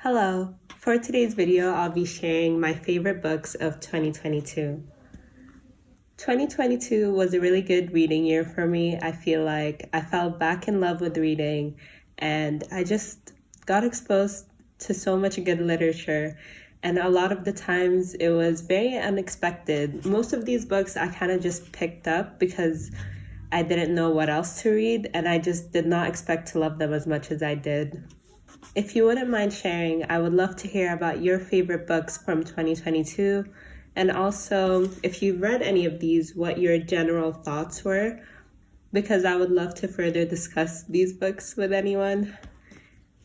Hello. For today's video, I'll be sharing my favorite books of 2022. 2022 was a really good reading year for me. I feel like I fell back in love with reading and I just got exposed to so much good literature. And a lot of the times it was very unexpected. Most of these books I kind of just picked up because I didn't know what else to read and I just did not expect to love them as much as I did. If you wouldn't mind sharing, I would love to hear about your favorite books from 2022. And also, if you've read any of these, what your general thoughts were, because I would love to further discuss these books with anyone.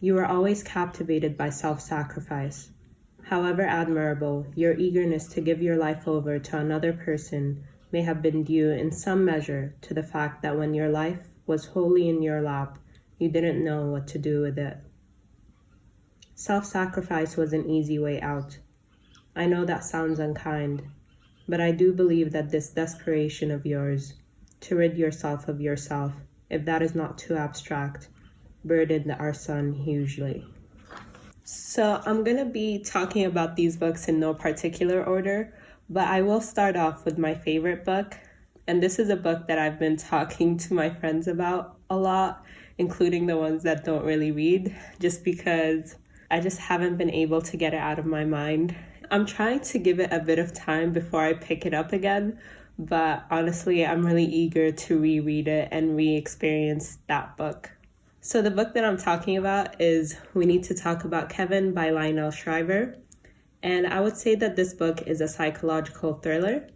You are always captivated by self-sacrifice. However admirable, your eagerness to give your life over to another person may have been due in some measure to the fact that when your life was wholly in your lap, you didn't know what to do with it. Self-sacrifice was an easy way out. I know that sounds unkind, but I do believe that this desperation of yours to rid yourself of yourself, if that is not too abstract, burdened our son hugely. So I'm going to be talking about these books in no particular order, but I will start off with my favorite book. And this is a book that I've been talking to my friends about a lot, including the ones that don't really read, just because I just haven't been able to get it out of my mind. I'm trying to give it a bit of time before I pick it up again, but honestly, I'm really eager to reread it and re-experience that book. So the book that I'm talking about is We Need to Talk About Kevin by Lionel Shriver. And I would say that this book is a psychological thriller.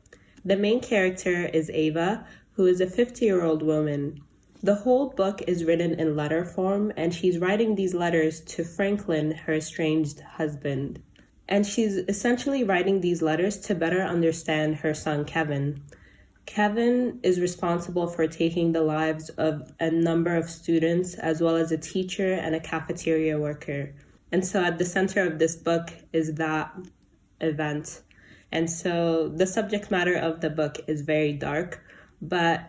The main character is Ava, who is a 50-year-old woman. The whole book is written in letter form, and she's writing these letters to Franklin, her estranged husband. And she's essentially writing these letters to better understand her son, Kevin. Kevin is responsible for taking the lives of a number of students, as well as a teacher and a cafeteria worker. And so at the center of this book is that event. And so the subject matter of the book is very dark, but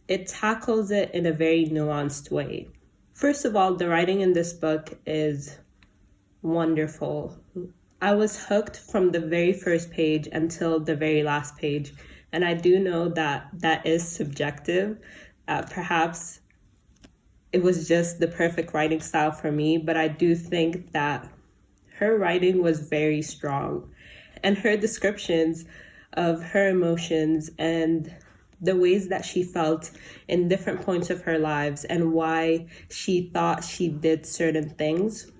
it tackles it in a very nuanced way. First of all, the writing in this book is wonderful. I was hooked from the very first page until the very last page. And I do know that that is subjective. Perhaps it was just the perfect writing style for me, but I do think that her writing was very strong. And her descriptions of her emotions and the ways that she felt in different points of her lives and why she thought she did certain things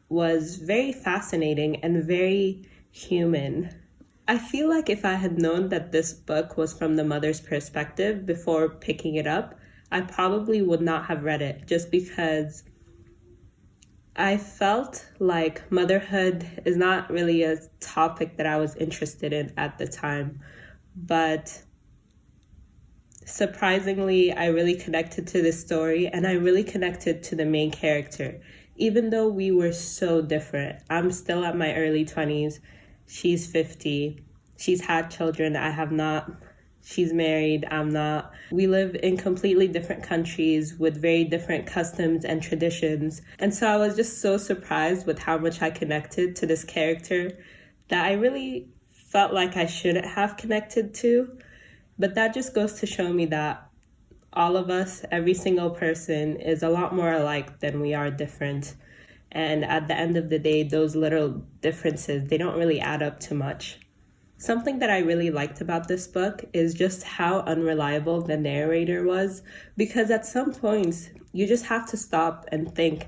was very fascinating and very human. I feel like if I had known that this book was from the mother's perspective before picking it up, I probably would not have read it, just because I felt like motherhood is not really a topic that I was interested in at the time. But surprisingly, I really connected to this story, and I really connected to the main character, even though we were so different. I'm still at my early 20s. She's 50. She's had children. I have not. She's married. I'm not. We live in completely different countries with very different customs and traditions. And so I was just so surprised with how much I connected to this character that I really felt like I shouldn't have connected to. But that just goes to show me that all of us, every single person, is a lot more alike than we are different. And at the end of the day, those little differences, they don't really add up to much. Something that I really liked about this book is just how unreliable the narrator was, because at some points, you just have to stop and think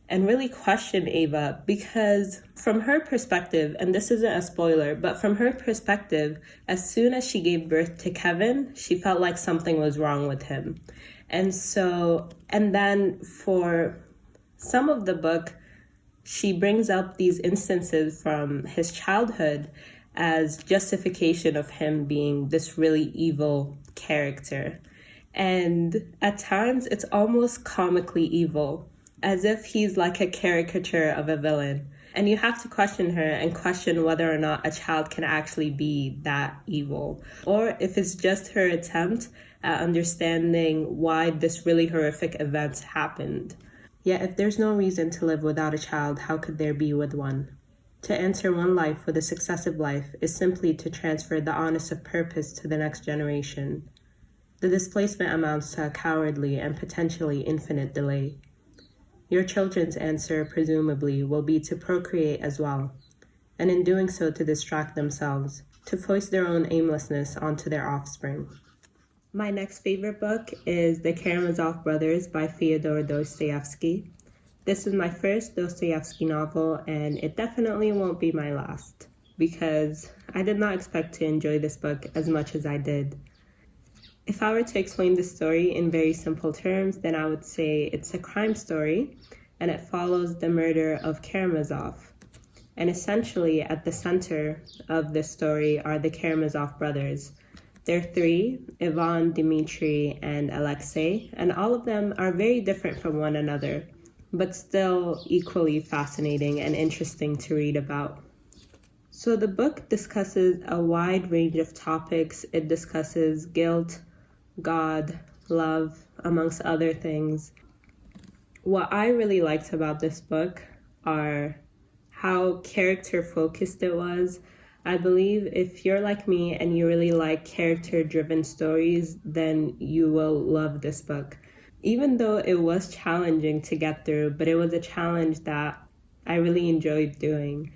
and really question Ava, because from her perspective, and this isn't a spoiler, but from her perspective, as soon as she gave birth to Kevin, she felt like something was wrong with him. And then for some of the book, she brings up these instances from his childhood as justification of him being this really evil character. And at times, it's almost comically evil, as if he's like a caricature of a villain. And you have to question her and question whether or not a child can actually be that evil, or if it's just her attempt at understanding why this really horrific event happened. Yet if there's no reason to live without a child, how could there be with one? To answer one life with a successive life is simply to transfer the onus of purpose to the next generation. The displacement amounts to a cowardly and potentially infinite delay. Your children's answer, presumably, will be to procreate as well, and in doing so to distract themselves, to foist their own aimlessness onto their offspring. My next favorite book is The Karamazov Brothers by Fyodor Dostoevsky. This is my first Dostoevsky novel, and it definitely won't be my last, because I did not expect to enjoy this book as much as I did. If I were to explain the story in very simple terms, then I would say it's a crime story, and it follows the murder of Karamazov. And essentially, at the center of this story are the Karamazov brothers. There are three, Ivan, Dmitry, and Alexei, and all of them are very different from one another, but still equally fascinating and interesting to read about. So the book discusses a wide range of topics. It discusses guilt, God, love, amongst other things. What I really liked about this book are how character-focused it was. I believe if you're like me and you really like character-driven stories, then you will love this book. Even though it was challenging to get through, but it was a challenge that I really enjoyed doing.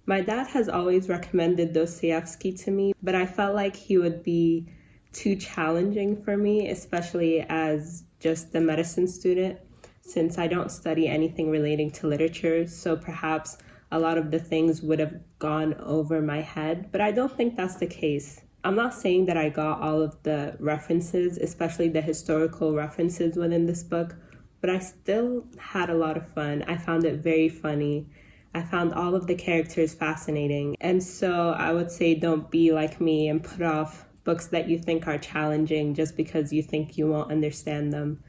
My dad has always recommended Dostoevsky to me, but I felt like he would be too challenging for me, especially as just a medicine student, since I don't study anything relating to literature, so perhaps a lot of the things would have gone over my head, but I don't think that's the case. I'm not saying that I got all of the references, especially the historical references within this book, but I still had a lot of fun. I found it very funny. I found all of the characters fascinating. And so I would say don't be like me and put off books that you think are challenging just because you think you won't understand them.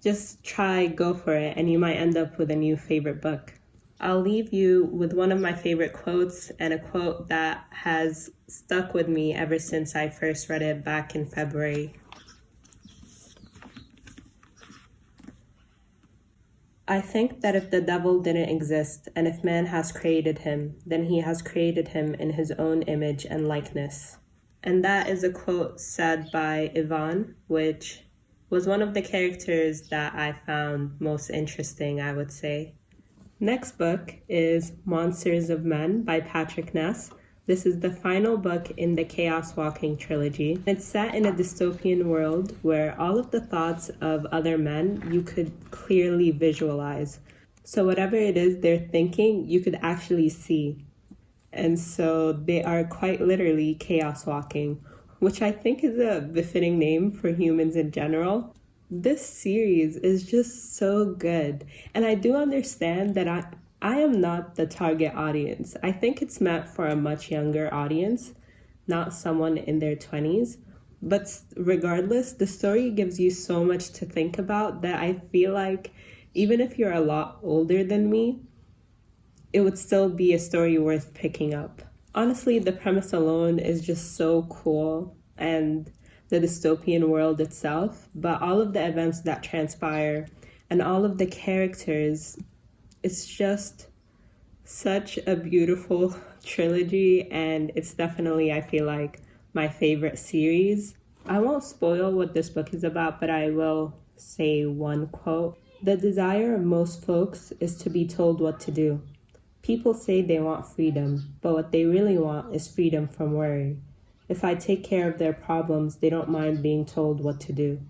Just try, go for it, and you might end up with a new favorite book. I'll leave you with one of my favorite quotes, and a quote that has stuck with me ever since I first read it back in February. I think that if the devil didn't exist, and if man has created him, then he has created him in his own image and likeness. And that is a quote said by Ivan, which was one of the characters that I found most interesting, I would say. Next book is Monsters of Men by Patrick Ness. This is the final book in the Chaos Walking trilogy. It's set in a dystopian world where all of the thoughts of other men you could clearly visualize. So whatever it is they're thinking, you could actually see. And so they are quite literally chaos walking, which I think is a befitting name for humans in general. This series is just so good. And I do understand that I am not the target audience. I think it's meant for a much younger audience, not someone in their 20s. But regardless, the story gives you so much to think about that I feel like even if you're a lot older than me, it would still be a story worth picking up. Honestly, the premise alone is just so cool, and the dystopian world itself, but all of the events that transpire and all of the characters, it's just such a beautiful trilogy, and it's definitely, I feel like, my favorite series. I won't spoil what this book is about, but I will say one quote. The desire of most folks is to be told what to do. People say they want freedom, but what they really want is freedom from worry. If I take care of their problems, they don't mind being told what to do.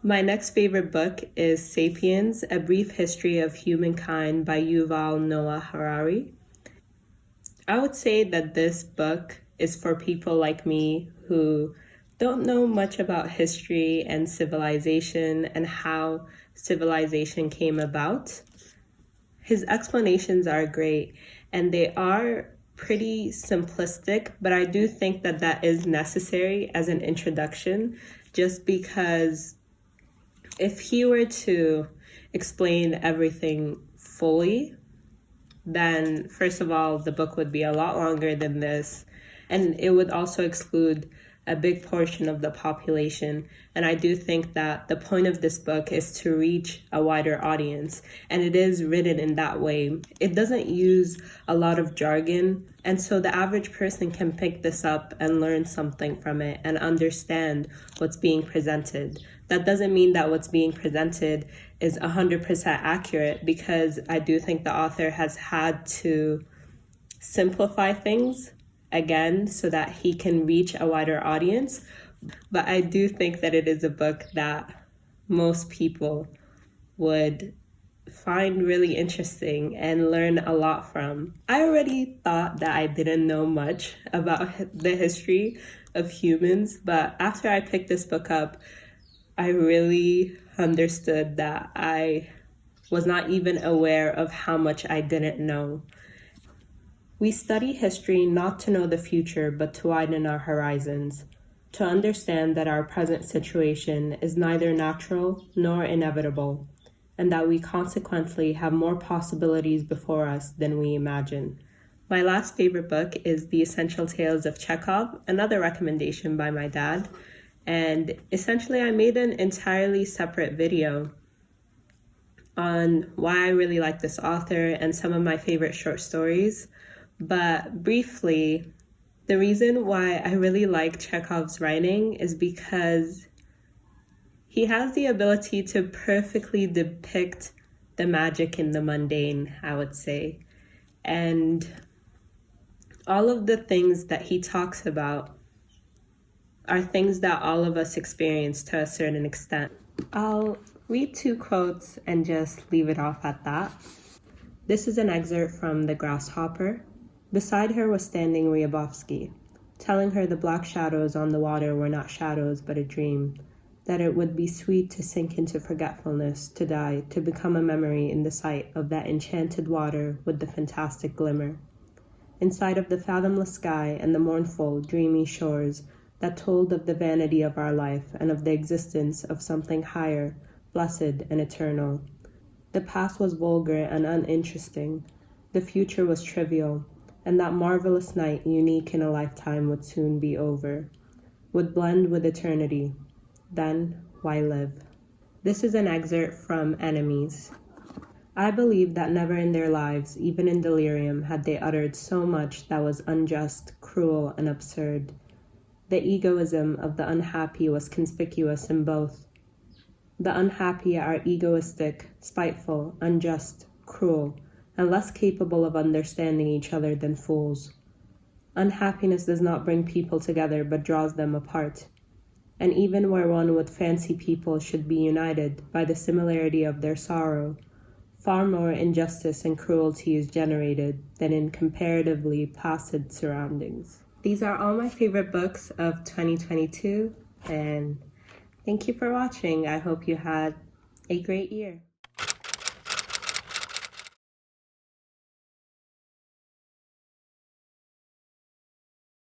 My next favorite book is Sapiens, A Brief History of Humankind by Yuval Noah Harari. I would say that this book is for people like me who don't know much about history and civilization and how civilization came about. His explanations are great, and they are pretty simplistic, but I do think that that is necessary as an introduction, just because if he were to explain everything fully, then first of all, the book would be a lot longer than this, and it would also exclude a big portion of the population. And I do think that the point of this book is to reach a wider audience. And it is written in that way. It doesn't use a lot of jargon. And so the average person can pick this up and learn something from it and understand what's being presented. That doesn't mean that what's being presented is 100% accurate, because I do think the author has had to simplify things again so that he can reach a wider audience. But I do think that it is a book that most people would find really interesting and learn a lot from. I already thought that I didn't know much about the history of humans, but after I picked this book up, I really understood that I was not even aware of how much I didn't know. We study history not to know the future, but to widen our horizons, to understand that our present situation is neither natural nor inevitable, and that we consequently have more possibilities before us than we imagine. My last favorite book is The Essential Tales of Chekhov, another recommendation by my dad. And essentially, I made an entirely separate video on why I really like this author and some of my favorite short stories. But briefly, the reason why I really like Chekhov's writing is because he has the ability to perfectly depict the magic in the mundane, I would say. And all of the things that he talks about are things that all of us experience to a certain extent. I'll read 2 quotes and just leave it off at that. This is an excerpt from The Grasshopper. Beside her was standing Ryabovsky, telling her the black shadows on the water were not shadows but a dream, that it would be sweet to sink into forgetfulness, to die, to become a memory in the sight of that enchanted water with the fantastic glimmer. Inside of the fathomless sky and the mournful, dreamy shores that told of the vanity of our life and of the existence of something higher, blessed and eternal. The past was vulgar and uninteresting. The future was trivial. And that marvelous night, unique in a lifetime, would soon be over, would blend with eternity. Then, why live? This is an excerpt from Enemies. I believe that never in their lives, even in delirium, had they uttered so much that was unjust, cruel, and absurd. The egoism of the unhappy was conspicuous in both. The unhappy are egoistic, spiteful, unjust, cruel, and less capable of understanding each other than fools. Unhappiness does not bring people together, but draws them apart. And even where one would fancy people should be united by the similarity of their sorrow, far more injustice and cruelty is generated than in comparatively placid surroundings. These are all my favorite books of 2022, and thank you for watching. I hope you had a great year.